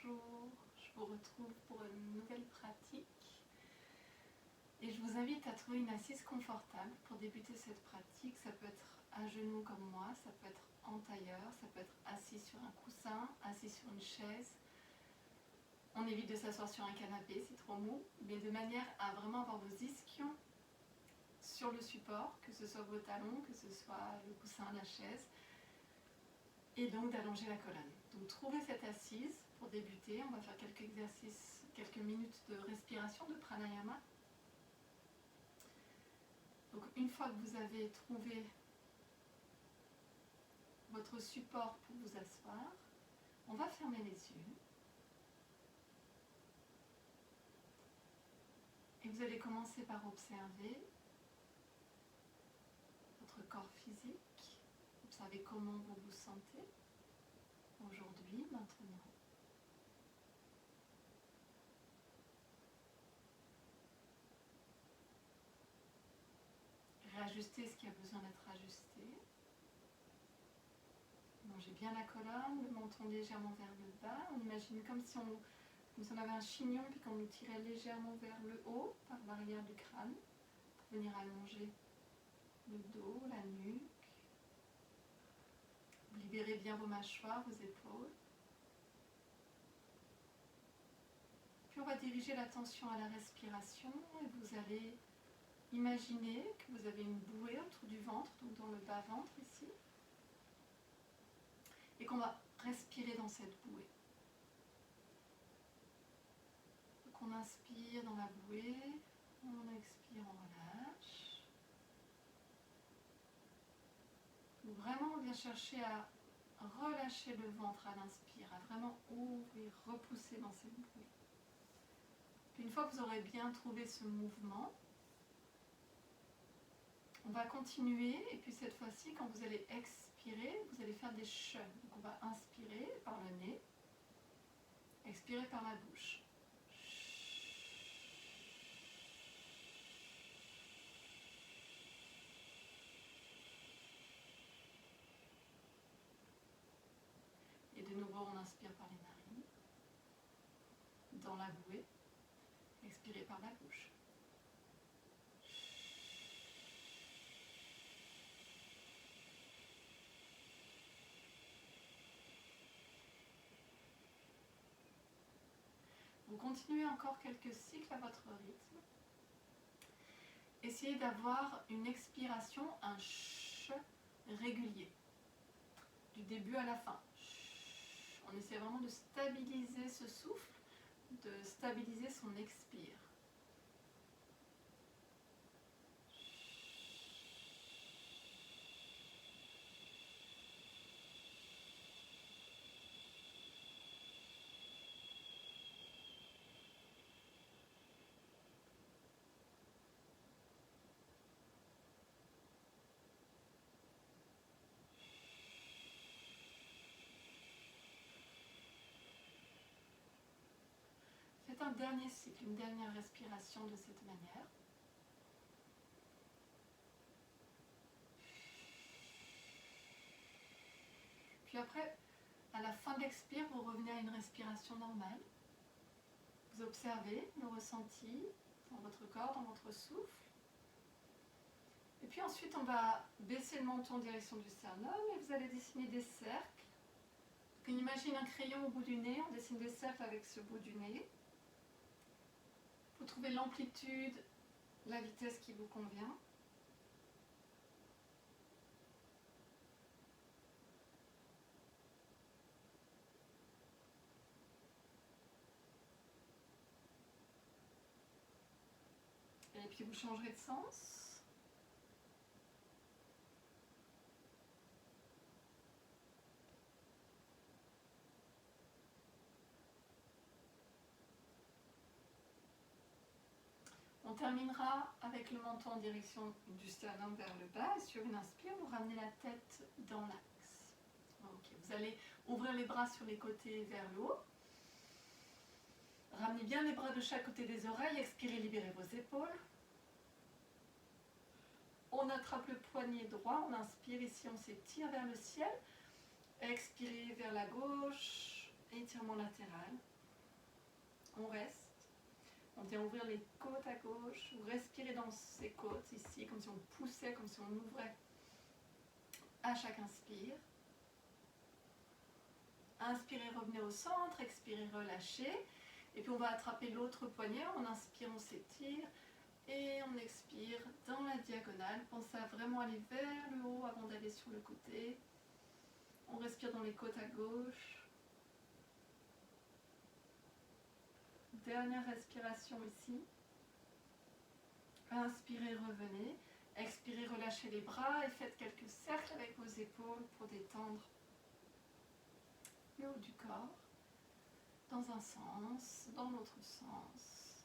bonjour, je vous retrouve pour une nouvelle pratique et je vous invite à trouver une assise confortable pour débuter cette pratique. Ça peut être à genoux comme moi, ça peut être en tailleur, ça peut être assis sur un coussin, assis sur une chaise. On évite de s'asseoir sur un canapé, c'est trop mou, mais de manière à vraiment avoir vos ischions sur le support, que ce soit vos talons, que ce soit le coussin, la chaise, et donc d'allonger la colonne. Donc trouvez cette assise pour débuter. On va faire quelques exercices, quelques minutes de respiration, de pranayama. Donc une fois que vous avez trouvé votre support pour vous asseoir, on va fermer les yeux. Et vous allez commencer par observer votre corps physique. Observez comment vous vous sentez aujourd'hui, maintenant. Réajuster ce qui a besoin d'être ajusté. Mangez bien la colonne, le menton légèrement vers le bas. On imagine comme si on avait un chignon puis qu'on nous tirait légèrement vers le haut par l'arrière du crâne pour venir allonger le dos, la nuque. Libérez bien vos mâchoires, vos épaules. Puis on va diriger l'attention à la respiration et vous allez imaginer que vous avez une bouée autour du ventre, donc dans le bas-ventre ici, et qu'on va respirer dans cette bouée. Donc on inspire dans la bouée, on expire, on relâche. Donc vraiment on vient chercher à relâcher le ventre à l'inspire, à vraiment ouvrir, repousser dans cette bouée. Puis une fois que vous aurez bien trouvé ce mouvement, on va continuer et puis cette fois-ci, quand vous allez expirer, vous allez faire des che. Donc on va inspirer par le nez, expirer par la bouche. Et de nouveau, on inspire par les narines, dans la bouée, expirez par la bouche. Vous continuez encore quelques cycles à votre rythme. Essayez d'avoir une expiration, un ch régulier, du début à la fin. On essaie vraiment de stabiliser ce souffle, de stabiliser son expire. Faites un dernier cycle, une dernière respiration de cette manière. Puis après, à la fin de l'expire, vous revenez à une respiration normale. Vous observez le ressenti dans votre corps, dans votre souffle. Et puis ensuite, on va baisser le menton en direction du sternum et vous allez dessiner des cercles. Donc, on imagine un crayon au bout du nez, on dessine des cercles avec ce bout du nez. Vous trouvez l'amplitude, la vitesse qui vous convient. Et puis vous changerez de sens. On terminera avec le menton en direction du sternum vers le bas. Et sur une inspire, vous ramenez la tête dans l'axe. Okay. Vous allez ouvrir les bras sur les côtés vers le haut. Ramenez bien les bras de chaque côté des oreilles. Expirez, libérez vos épaules. On attrape le poignet droit. On inspire ici, on s'étire vers le ciel. Expirez vers la gauche étirement latéral. On reste. On vient ouvrir les côtes à gauche. Vous respirez dans ces côtes ici, comme si on poussait, comme si on ouvrait à chaque inspire. Inspirez, revenez au centre. Expirez, relâchez. Et puis on va attraper l'autre poignet. On inspire, on s'étire. Et on expire dans la diagonale. Pensez à vraiment aller vers le haut avant d'aller sur le côté. On respire dans les côtes à gauche. Dernière respiration ici. Inspirez, revenez. Expirez, relâchez les bras et faites quelques cercles avec vos épaules pour détendre le haut du corps. Dans un sens, dans l'autre sens.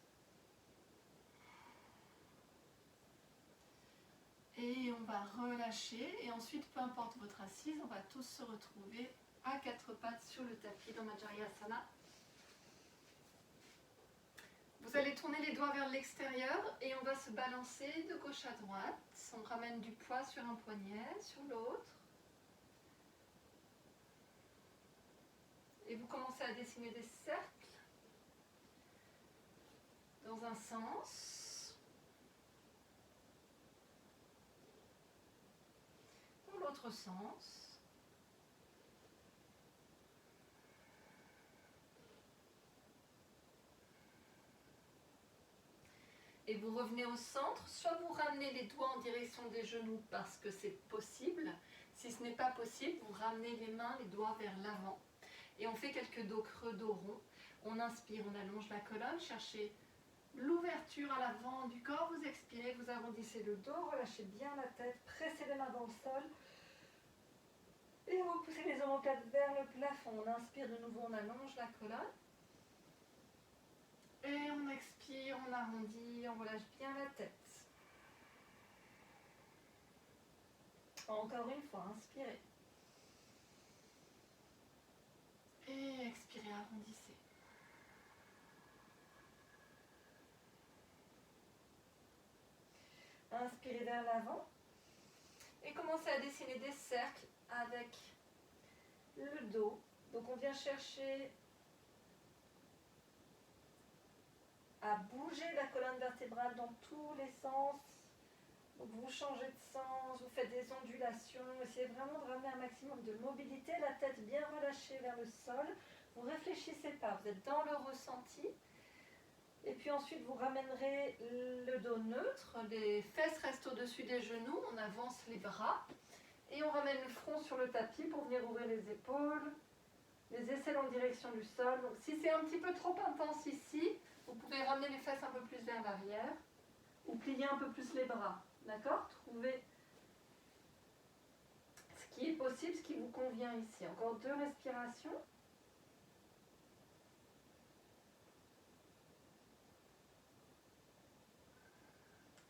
Et on va relâcher. Et ensuite, peu importe votre assise, on va tous se retrouver à quatre pattes sur le tapis dans Vajrayasana. Vous allez tourner les doigts vers l'extérieur et on va se balancer de gauche à droite. On ramène du poids sur un poignet, sur l'autre. Et vous commencez à dessiner des cercles dans un sens. Dans l'autre sens. Et vous revenez au centre, soit vous ramenez les doigts en direction des genoux parce que c'est possible. Si ce n'est pas possible, vous ramenez les mains, les doigts vers l'avant. Et on fait quelques dos creux, dos rond. On inspire, on allonge la colonne, cherchez l'ouverture à l'avant du corps. Vous expirez, vous arrondissez le dos, relâchez bien la tête, pressez les mains dans le sol. Et vous poussez les omoplates vers le plafond. On inspire de nouveau, on allonge la colonne. Et on expire, on arrondit, on relâche bien la tête. Encore une fois, inspirez. Et expirez, arrondissez. Inspirez vers l'avant. Et commencez à dessiner des cercles avec le dos. Donc on vient chercher à bouger la colonne vertébrale dans tous les sens. Donc vous changez de sens, vous faites des ondulations, essayez vraiment de ramener un maximum de mobilité, la tête bien relâchée vers le sol. Vous ne réfléchissez pas, vous êtes dans le ressenti. Et puis ensuite vous ramènerez le dos neutre, les fesses restent au-dessus des genoux, on avance les bras. Et on ramène le front sur le tapis pour venir ouvrir les épaules, les aisselles en direction du sol. Donc si c'est un petit peu trop intense ici, vous pouvez ramener les fesses un peu plus vers l'arrière ou plier un peu plus les bras. D'accord? Trouvez ce qui est possible, ce qui vous convient ici. Encore 2 respirations.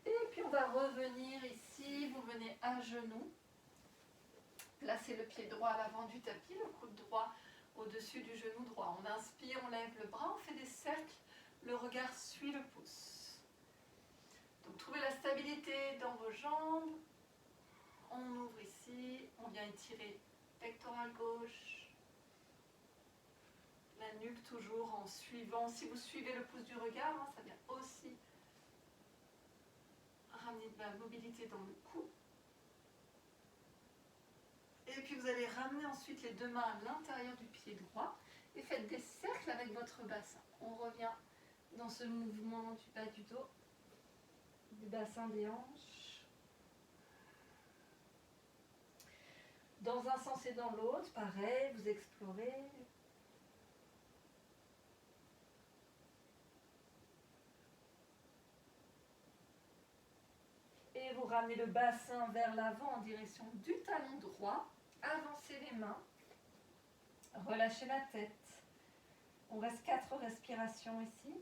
Et puis on va revenir ici. Vous venez à genoux. Placez le pied droit à l'avant du tapis, le coude droit au-dessus du genou droit. On inspire, on lève le bras, on fait des cercles. Le regard suit le pouce. Donc trouvez la stabilité dans vos jambes. On ouvre ici, on vient étirer pectoral gauche, la nuque toujours en suivant. Si vous suivez le pouce du regard, ça vient aussi ramener de la mobilité dans le cou. Et puis vous allez ramener ensuite les 2 mains à l'intérieur du pied droit et faites des cercles avec votre bassin. On revient dans ce mouvement du bas du dos, du bassin des hanches. Dans un sens et dans l'autre, pareil, vous explorez. Et vous ramenez le bassin vers l'avant en direction du talon droit. Avancez les mains. Relâchez la tête. On reste 4 respirations ici.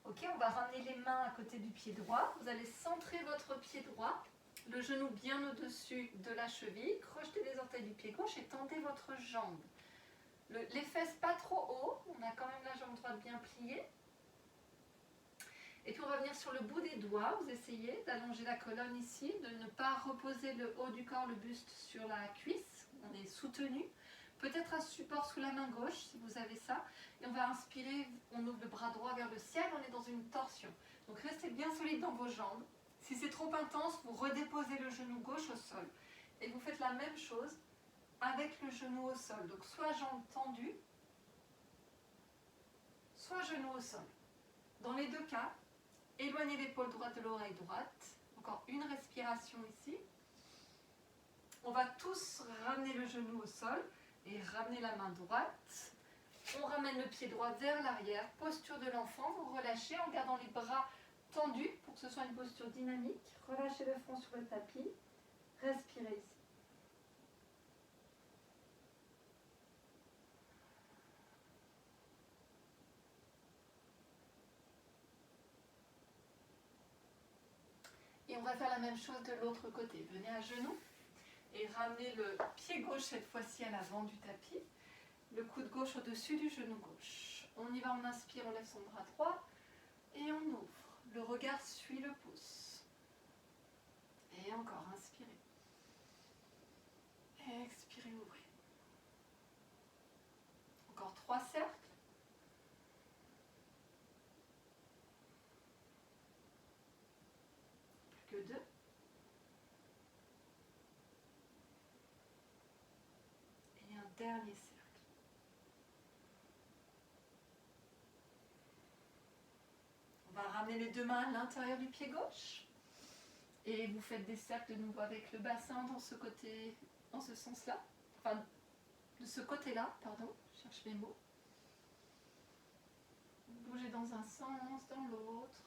Ok, on va ramener les mains à côté du pied droit. Vous allez centrer votre pied droit, le genou bien au-dessus de la cheville. Crochetez les orteils du pied gauche et tendez votre jambe. Les fesses pas trop haut, on a quand même la jambe droite bien pliée. Et puis on va venir sur le bout des doigts, vous essayez d'allonger la colonne ici, de ne pas reposer le haut du corps, le buste sur la cuisse, on est soutenu. Peut-être un support sous la main gauche si vous avez ça. Et on va inspirer, on ouvre le bras droit vers le ciel, on est dans une torsion. Donc restez bien solide dans vos jambes. Si c'est trop intense, vous redéposez le genou gauche au sol. Et vous faites la même chose avec le genou au sol. Donc soit jambes tendues, soit genou au sol. Dans les deux cas, éloignez l'épaule droite de l'oreille droite. Encore une respiration ici. On va tous ramener le genou au sol et ramener la main droite. On ramène le pied droit vers l'arrière. Posture de l'enfant, vous relâchez en gardant les bras tendus pour que ce soit une posture dynamique. Relâchez le front sur le tapis. Respirez ici. Et on va faire la même chose de l'autre côté. Venez à genoux et ramenez le pied gauche cette fois-ci à l'avant du tapis. Le coude gauche au-dessus du genou gauche. On y va, on inspire, on lève son bras droit et on ouvre. Le regard suit le pouce. Et encore, inspirez. Expirez, ouvrez. Encore 3 cercles. Plus que 2. Et un dernier cercle. On va ramener les deux mains à l'intérieur du pied gauche. Et vous faites des cercles de nouveau avec le bassin dans ce côté, dans ce sens-là. Enfin, de ce côté-là, pardon, je cherche mes mots. Vous bougez dans un sens, dans l'autre.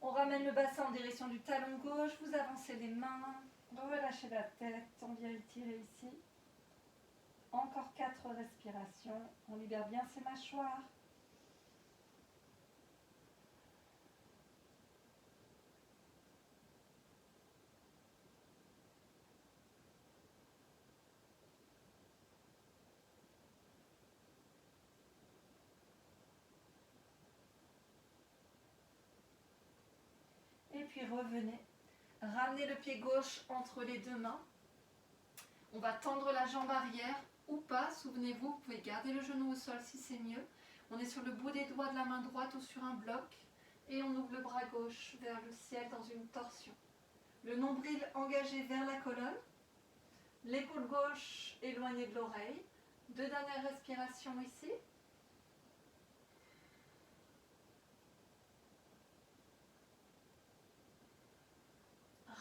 On ramène le bassin en direction du talon gauche, vous avancez les mains, relâchez la tête, on vient étirer ici. Encore 4 respirations, on libère bien ses mâchoires. Et puis revenez, ramenez le pied gauche entre les deux mains. On va tendre la jambe arrière ou pas, souvenez-vous, vous pouvez garder le genou au sol si c'est mieux. On est sur le bout des doigts de la main droite ou sur un bloc. Et on ouvre le bras gauche vers le ciel dans une torsion. Le nombril engagé vers la colonne. L'épaule gauche éloignée de l'oreille. 2 dernières respirations ici.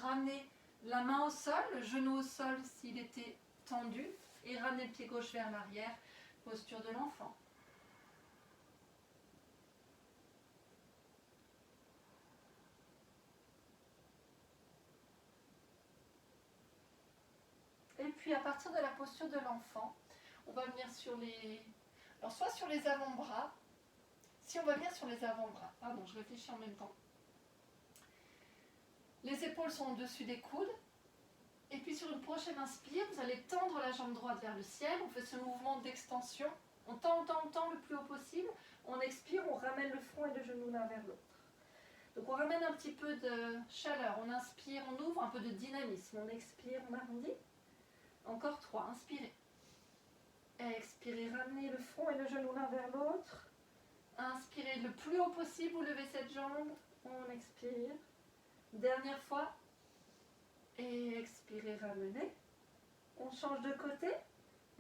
Ramenez la main au sol, le genou au sol s'il était tendu. Et ramenez le pied gauche vers l'arrière. Posture de l'enfant. Et puis à partir de la posture de l'enfant, on va venir sur les... Alors soit sur les avant-bras, si on va venir sur les avant-bras, pardon, je réfléchis en même temps. Les épaules sont au-dessus des coudes. Et puis sur une prochaine inspire, vous allez tendre la jambe droite vers le ciel. On fait ce mouvement d'extension. On tend le plus haut possible. On expire, on ramène le front et le genou l'un vers l'autre. Donc on ramène un petit peu de chaleur. On inspire, on ouvre, un peu de dynamisme. On expire, on arrondit. Encore 3, inspirez. Expirez, ramenez le front et le genou l'un vers l'autre. Inspirez le plus haut possible, vous levez cette jambe. On expire. Dernière fois. Et expirez, ramenez. On change de côté.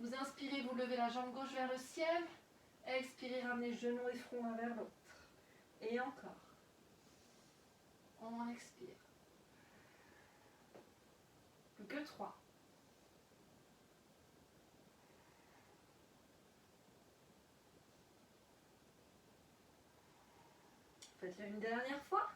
Vous inspirez, vous levez la jambe gauche vers le ciel. Expirez, ramenez genou et front l'un vers l'autre. Et encore. On expire. Plus que 3. Faites-le une dernière fois.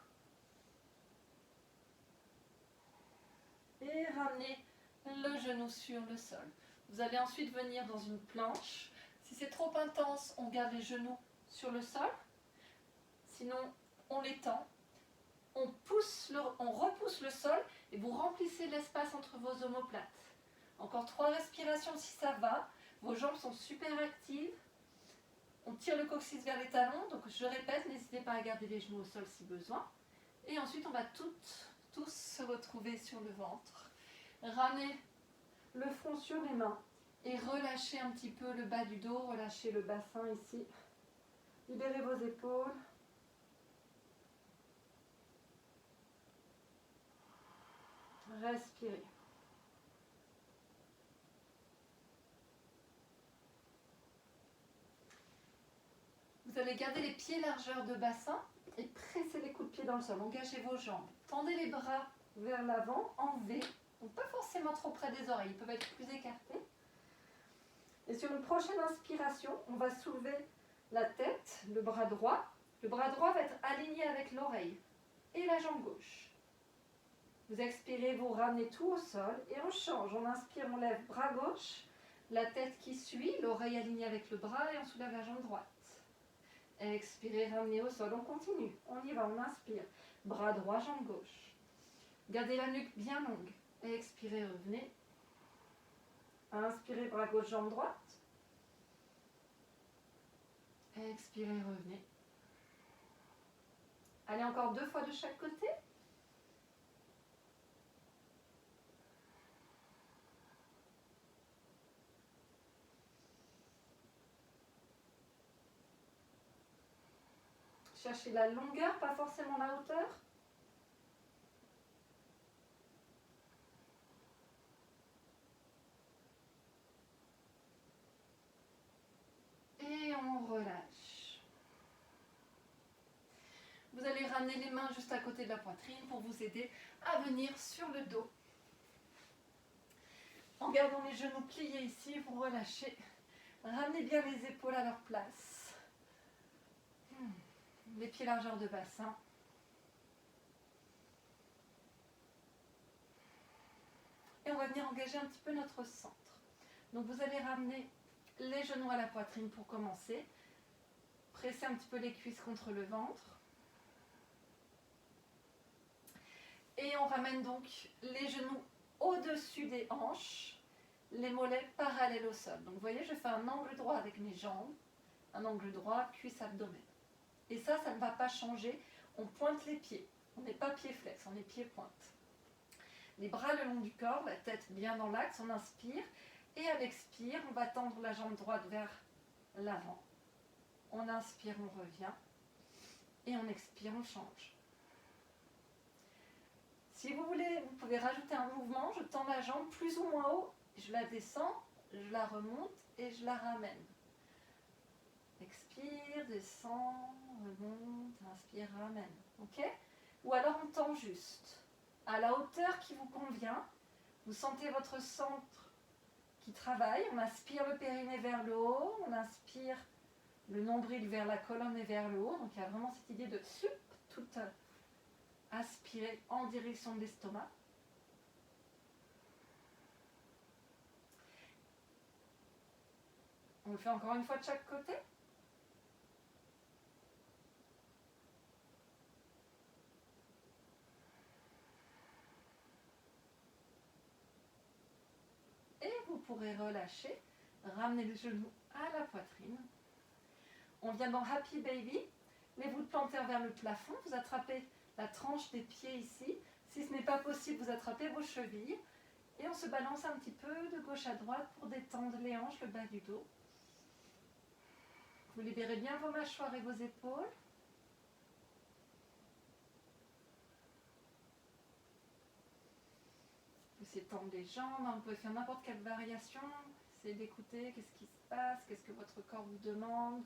Et ramenez le genou sur le sol. Vous allez ensuite venir dans une planche. Si c'est trop intense, on garde les genoux sur le sol. Sinon, on les tend. On repousse le sol et vous remplissez l'espace entre vos omoplates. Encore 3 respirations si ça va. Vos jambes sont super actives. On tire le coccyx vers les talons. Donc je répète, n'hésitez pas à garder les genoux au sol si besoin. Et ensuite, on va tous se retrouver sur le ventre. Ramenez le front sur les mains et relâchez un petit peu le bas du dos, relâchez le bassin ici. Libérez vos épaules. Respirez. Vous allez garder les pieds largeur de bassin et presser les coups de pied dans le sol. Engagez vos jambes. Tendez les bras vers l'avant en V. Donc pas forcément trop près des oreilles, ils peuvent être plus écartés. Et sur une prochaine inspiration, on va soulever la tête, le bras droit. Le bras droit va être aligné avec l'oreille et la jambe gauche. Vous expirez, vous ramenez tout au sol et on change. On inspire, on lève bras gauche, la tête qui suit, l'oreille alignée avec le bras et on soulève la jambe droite. Expirez, ramenez au sol, on continue. On y va, on inspire. Bras droit, jambe gauche. Gardez la nuque bien longue. Expirez, revenez. Inspirez, bras gauche, jambe droite. Expirez, revenez. Allez, encore 2 fois de chaque côté. Cherchez la longueur, pas forcément la hauteur. Et on relâche. Vous allez ramener les mains juste à côté de la poitrine pour vous aider à venir sur le dos. En gardant les genoux pliés ici, vous relâchez. Ramenez bien les épaules à leur place. Les pieds largeur de bassin. Et on va venir engager un petit peu notre centre. Donc vous allez ramener les genoux à la poitrine pour commencer. Pressez un petit peu les cuisses contre le ventre. Et on ramène donc les genoux au-dessus des hanches, les mollets parallèles au sol. Donc vous voyez, je fais un angle droit avec mes jambes, un angle droit, cuisse, abdomen. Et ça ne va pas changer. On pointe les pieds. On n'est pas pied flex, on est pied pointe. Les bras le long du corps, la tête bien dans l'axe, on inspire. Et à l'expire, on va tendre la jambe droite vers l'avant. On inspire, on revient. Et on expire, on change. Si vous voulez, vous pouvez rajouter un mouvement. Je tends la jambe plus ou moins haut. Je la descends, je la remonte et je la ramène. Expire, descend, remonte, inspire, ramène. Ok? Ou alors on tend juste. À la hauteur qui vous convient, vous sentez votre centre qui travaille. On aspire le périnée vers le haut, on inspire le nombril vers la colonne et vers le haut. Donc il y a vraiment cette idée de tout aspirer en direction de l'estomac. On le fait encore une fois de chaque côté. Et vous pourrez relâcher, ramener les genoux à la poitrine. On vient dans Happy Baby. Les voûtes plantaires vers le plafond. Vous attrapez la tranche des pieds ici. Si ce n'est pas possible, vous attrapez vos chevilles. Et on se balance un petit peu de gauche à droite pour détendre les hanches, le bas du dos. Vous libérez bien vos mâchoires et vos épaules. Vous étendez les jambes, vous pouvez faire n'importe quelle variation. Essayez d'écouter qu'est-ce qui se passe, qu'est-ce que votre corps vous demande.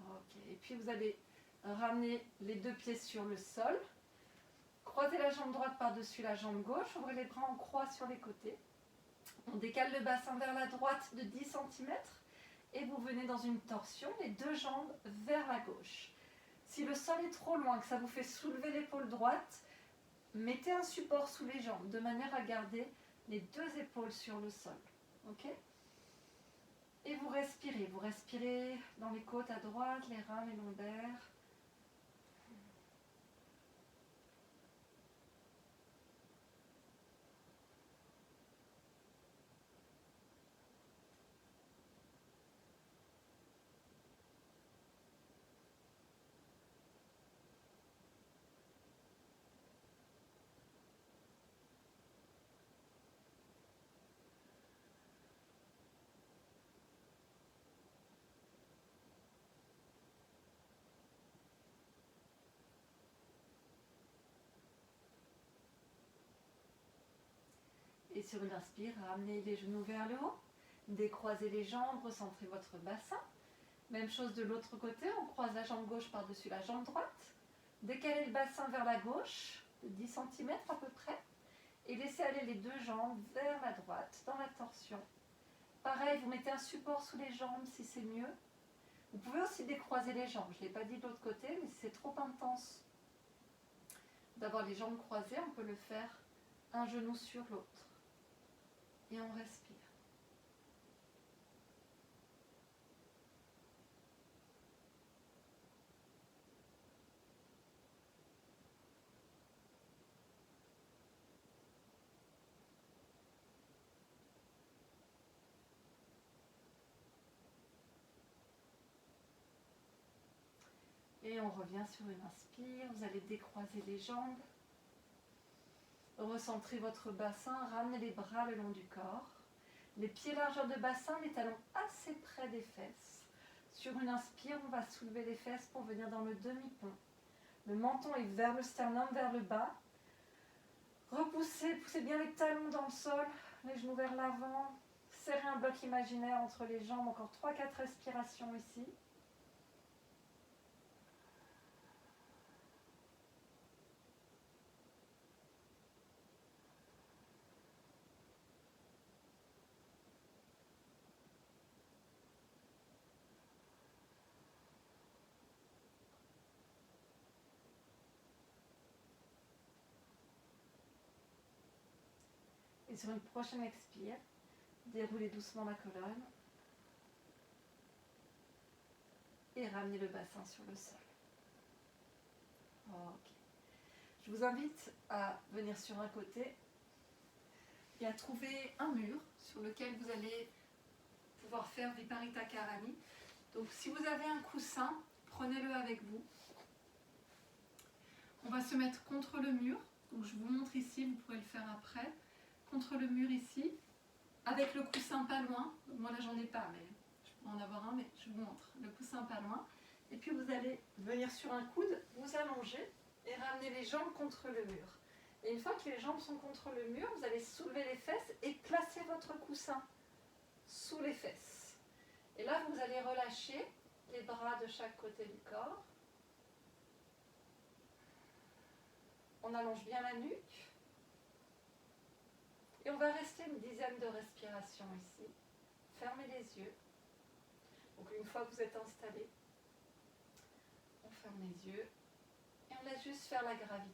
Ok, et puis vous allez ramener les 2 pieds sur le sol. Croisez la jambe droite par-dessus la jambe gauche, ouvrez les bras en croix sur les côtés. On décale le bassin vers la droite de 10 cm et vous venez dans une torsion, les 2 jambes vers la gauche. Si le sol est trop loin, que ça vous fait soulever l'épaule droite, mettez un support sous les jambes de manière à garder les 2 épaules sur le sol. Ok ? Et vous respirez dans les côtes à droite, les reins, les lombaires. Et sur une inspire, ramenez les genoux vers le haut. Décroisez les jambes, recentrez votre bassin. Même chose de l'autre côté, on croise la jambe gauche par-dessus la jambe droite. Décalez le bassin vers la gauche, de 10 cm à peu près. Et laissez aller les deux jambes vers la droite, dans la torsion. Pareil, vous mettez un support sous les jambes si c'est mieux. Vous pouvez aussi décroiser les jambes. Je ne l'ai pas dit de l'autre côté, mais si c'est trop intense d'avoir les jambes croisées, on peut le faire un genou sur l'autre. Et on respire. Et on revient sur une inspire. Vous allez décroiser les jambes. Recentrez votre bassin, ramenez les bras le long du corps. Les pieds largeur de bassin, les talons assez près des fesses. Sur une inspire, on va soulever les fesses pour venir dans le demi-pont. Le menton est vers le sternum, vers le bas. Repoussez, poussez bien les talons dans le sol, les genoux vers l'avant. Serrez un bloc imaginaire entre les jambes, encore 3-4 respirations ici. Et sur une prochaine expire, déroulez doucement la colonne et ramenez le bassin sur le sol. Ok. Je vous invite à venir sur un côté et à trouver un mur sur lequel vous allez pouvoir faire Viparita Karani. Donc si vous avez un coussin, prenez-le avec vous. On va se mettre contre le mur. Donc je vous montre ici, vous pourrez le faire après. Contre le mur ici, avec le coussin pas loin. Donc moi là j'en ai pas, mais je pourrais en avoir un, mais je vous montre. Le coussin pas loin. Et puis vous allez venir sur un coude, vous allonger et ramener les jambes contre le mur. Et une fois que les jambes sont contre le mur, vous allez soulever les fesses et placer votre coussin sous les fesses. Et là, vous allez relâcher les bras de chaque côté du corps. On allonge bien la nuque. Et on va rester une dizaine de respirations ici. Fermez les yeux. Donc une fois que vous êtes installé, on ferme les yeux et on laisse juste faire la gravité.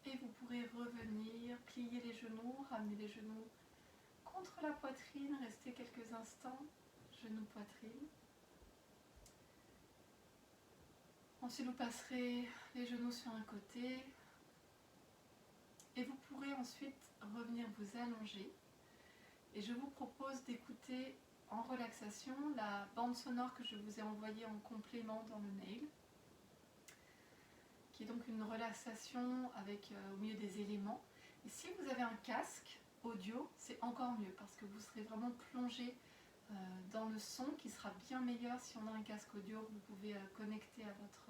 Et vous pourrez revenir, plier les genoux, ramener les genoux contre la poitrine, rester quelques instants, genoux, poitrine. Ensuite, vous passerez les genoux sur un côté et vous pourrez ensuite revenir vous allonger. Et je vous propose d'écouter en relaxation la bande sonore que je vous ai envoyée en complément dans le mail, qui est donc une relaxation avec au milieu des éléments. Et si vous avez un casque audio, c'est encore mieux parce que vous serez vraiment plongé dans le son qui sera bien meilleur si on a un casque audio que vous pouvez connecter à votre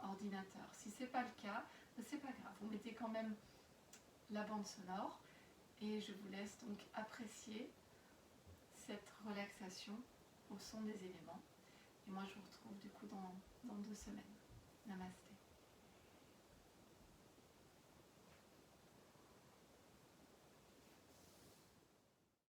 ordinateur. Si ce n'est pas le cas, c'est pas grave, vous mettez quand même la bande sonore et je vous laisse donc apprécier cette relaxation au son des éléments. Et moi je vous retrouve du coup dans 2 semaines. Namasté.